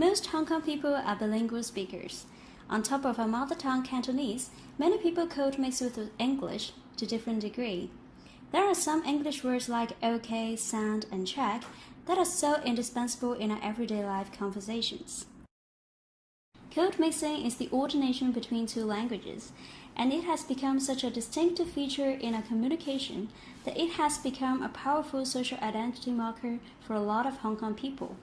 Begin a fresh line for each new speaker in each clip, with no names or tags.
Most Hong Kong people are bilingual speakers. On top of our mother tongue Cantonese, many people code mix with English to different degree. There are some English words like okay, sand, and check that are so indispensable in our everyday life conversations. Code mixing is the alternation between two languages, and it has become such a distinctive feature in our communication that it has become a powerful social identity marker for a lot of Hong Kong people.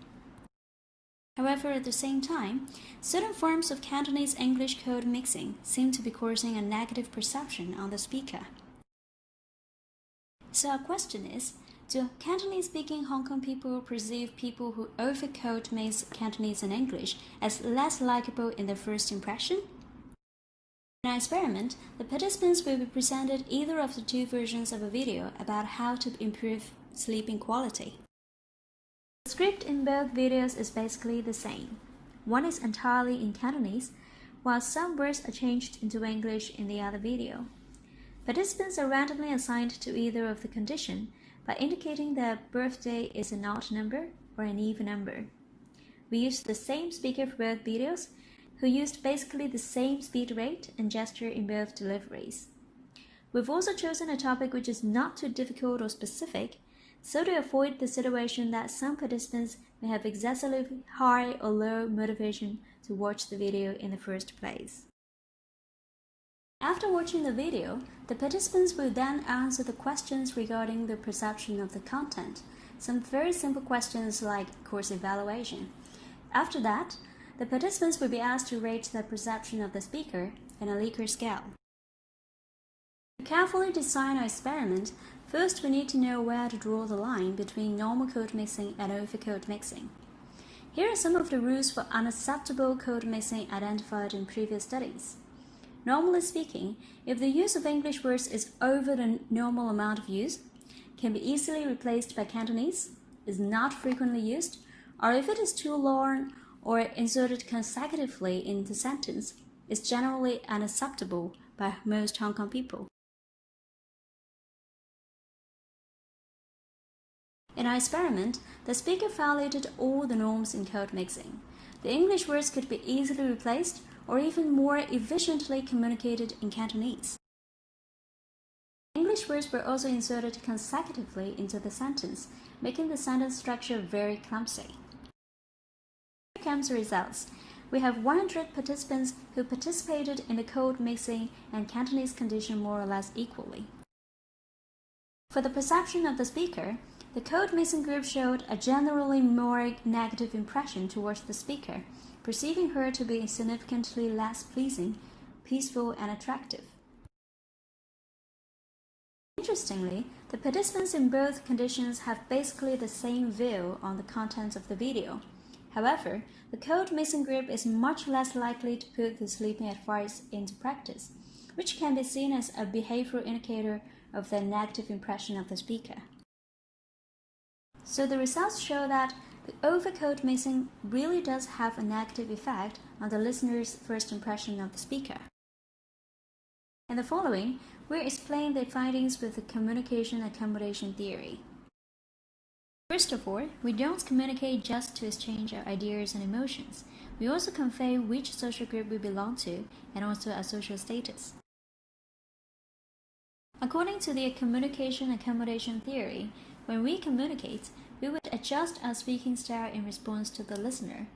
However, at the same time, certain forms of Cantonese English code mixing seem to be causing a negative perception on the speaker. So our question is, do Cantonese-speaking Hong Kong people perceive people who overcode mix Cantonese and English as less likable in their first impression? In our experiment, the participants will be presented either of the two versions of a video about how to improve sleeping quality. The script in both videos is basically the same. One is entirely in Cantonese, while some words are changed into English in the other video. Participants are randomly assigned to either of the condition by indicating their birthday is an odd number or an even number. We used the same speaker for both videos, who used basically the same speed rate and gesture in both deliveries. We've also chosen a topic which is not too difficult or specific, so to avoid the situation that some participants may have excessively high or low motivation to watch the video in the first place. After watching the video, the participants will then answer the questions regarding the perception of the content, some very simple questions like course evaluation. After that, the participants will be asked to rate their perception of the speaker in a Likert scale. To carefully design our experiment, first we need to know where to draw the line between normal code mixing and overcode mixing. Here are some of the rules for unacceptable code mixing identified in previous studies. Normally speaking, if the use of English words is over the normal amount of use, can be easily replaced by Cantonese, is not frequently used, or if it is too long or inserted consecutively in the sentence, is generally unacceptable by most Hong Kong people. In our experiment, the speaker violated all the norms in code mixing. The English words could be easily replaced or even more efficiently communicated in Cantonese. English words were also inserted consecutively into the sentence, making the sentence structure very clumsy. Here comes the results. We have 100 participants who participated in the code mixing and Cantonese condition more or less equally. For the perception of the speaker, the code mixing group showed a generally more negative impression towards the speaker, perceiving her to be significantly less pleasing, peaceful, and attractive. Interestingly, the participants in both conditions have basically the same view on the contents of the video. However, the code mixing group is much less likely to put the sleeping advice into practice, which can be seen as a behavioral indicator of their negative impression of the speaker. So the results show that the overcode mixing really does have a negative effect on the listener's first impression of the speaker. In the following, we'll explain the findings with the communication accommodation theory. First of all, we don't communicate just to exchange our ideas and emotions. We also convey which social group we belong to and also our social status. According to the communication accommodation theory, when we communicate, we would adjust our speaking style in response to the listener.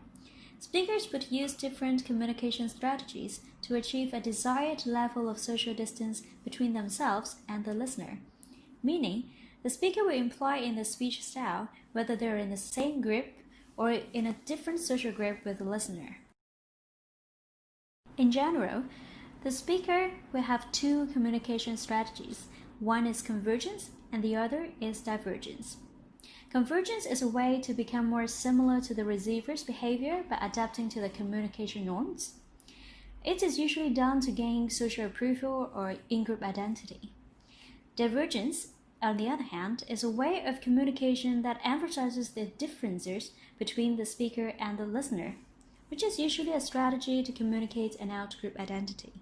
Speakers would use different communication strategies to achieve a desired level of social distance between themselves and the listener, meaning the speaker will imply in the speech style whether they're in the same group or in a different social group with the listener. In general, the speaker will have two communication strategies. One is convergence and the other is divergence. Convergence is a way to become more similar to the receiver's behavior by adapting to the communication norms. It is usually done to gain social approval or in-group identity. Divergence, on the other hand, is a way of communication that emphasizes the differences between the speaker and the listener, which is usually a strategy to communicate an out-group identity.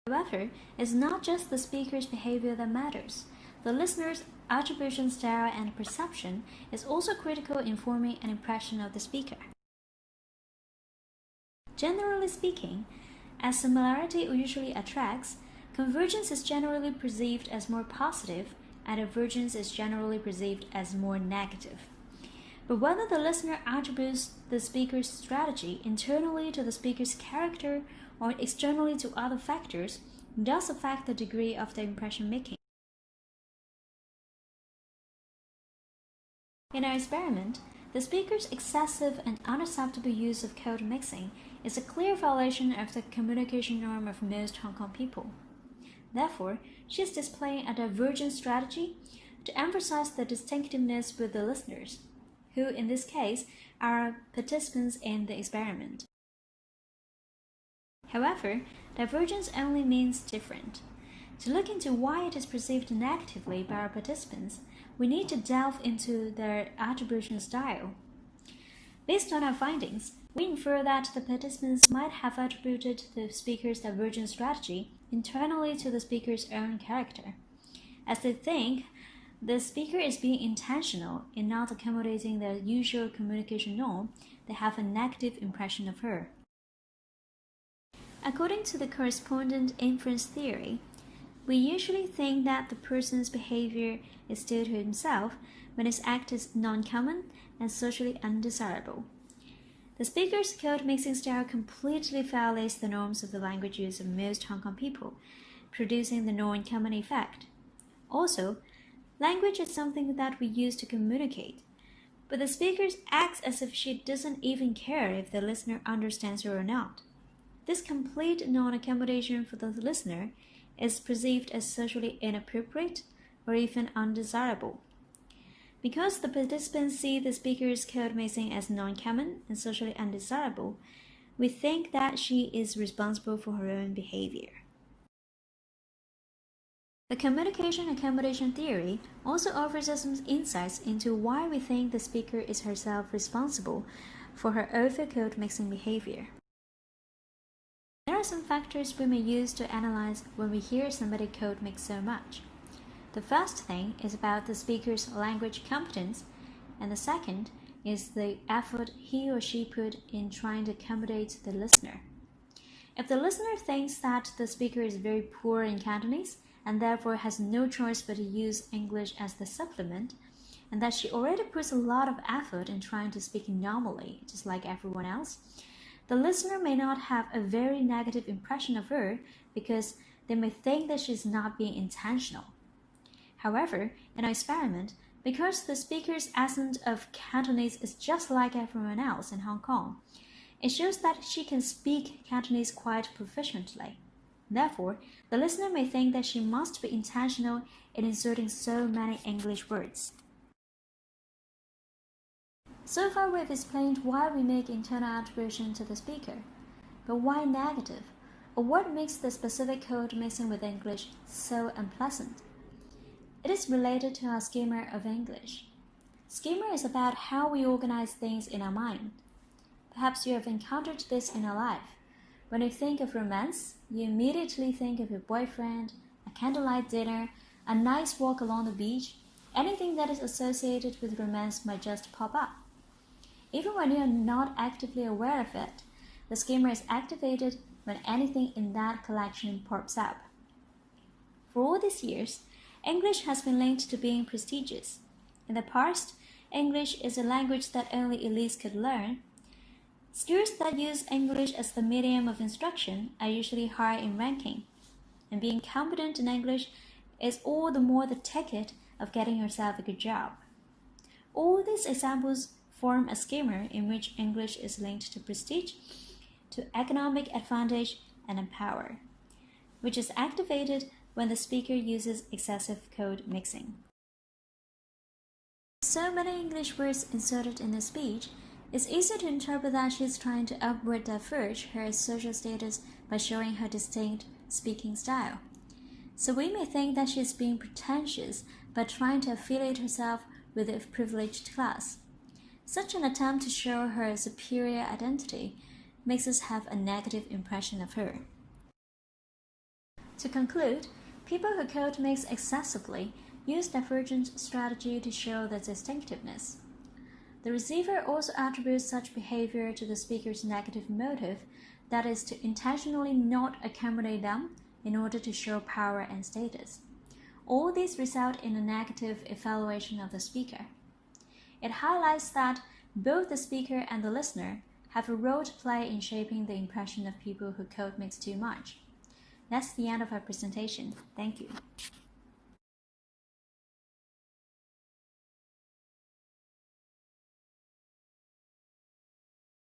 However, it's not just the speaker's behavior that matters. The listener's attribution style and perception is also critical in forming an impression of the speaker. Generally speaking, as similarity usually attracts, convergence is generally perceived as more positive and divergence is generally perceived as more negative. But whether the listener attributes the speaker's strategy internally to the speaker's character or externally to other factors does affect the degree of the impression making. In our experiment, the speaker's excessive and unacceptable use of code mixing is a clear violation of the communication norm of most Hong Kong people. Therefore, she is displaying a divergent strategy to emphasize the distinctiveness with the listeners, who in this case are participants in the experiment. However, divergence only means different. To look into why it is perceived negatively by our participants, we need to delve into their attribution style. Based on our findings, we infer that the participants might have attributed the speaker's divergent strategy internally to the speaker's own character, as they think the speaker is being intentional in not accommodating their usual communication norm. They have a negative impression of her. According to the correspondent inference theory, we usually think that the person's behavior is due to himself when his act is non-common and socially undesirable. The speaker's code mixing style completely violates the norms of the language use of most Hong Kong people, producing the non-common effect. Also, language is something that we use to communicate, but the speaker acts as if she doesn't even care if the listener understands her or not. This complete non-accommodation for the listener is perceived as socially inappropriate or even undesirable. Because the participants see the speaker's code mixing as non-common and socially undesirable, we think that she is responsible for her own behavior. The communication accommodation theory also offers us some insights into why we think the speaker is herself responsible for her over-code mixing behavior. There are some factors we may use to analyze when we hear somebody code mix so much. The first thing is about the speaker's language competence, and the second is the effort he or she put in trying to accommodate the listener. If the listener thinks that the speaker is very poor in Cantonese and therefore has no choice but to use English as the supplement, and that she already puts a lot of effort in trying to speak normally, just like everyone else, the listener may not have a very negative impression of her because they may think that she's not being intentional. However, in our experiment, because the speaker's accent of Cantonese is just like everyone else in Hong Kong, it shows that she can speak Cantonese quite proficiently. Therefore, the listener may think that she must be intentional in inserting so many English words. So far we've explained why we make internal attribution to the speaker, but why negative? Or what makes the specific code mixing with English so unpleasant? It is related to our schema of English. Schema is about how we organize things in our mind. Perhaps you have encountered this in your life. When you think of romance, you immediately think of your boyfriend, a candlelight dinner, a nice walk along the beach. Anything that is associated with romance might just pop up. Even when you are not actively aware of it, the schema is activated when anything in that collection pops up. For all these years, English has been linked to being prestigious. In the past, English is a language that only elites could learn. Schools that use English as the medium of instruction are usually high in ranking, and being competent in English is all the more the ticket of getting yourself a good job. All these examples form a schema in which English is linked to prestige, to economic advantage, and power, which is activated when the speaker uses excessive code mixing. So many English words inserted in a speech, it's easy to interpret that she's trying to upward diverge her social status by showing her distinct speaking style. So we may think that she's being pretentious by trying to affiliate herself with a privileged class. Such an attempt to show her superior identity makes us have a negative impression of her. To conclude, people who code mix excessively use divergent strategy to show their distinctiveness. The receiver also attributes such behavior to the speaker's negative motive, that is, to intentionally not accommodate them in order to show power and status. All these result in a negative evaluation of the speaker. It highlights that both the speaker and the listener have a role to play in shaping the impression of people who code mix too much. That's the end of our presentation. Thank you.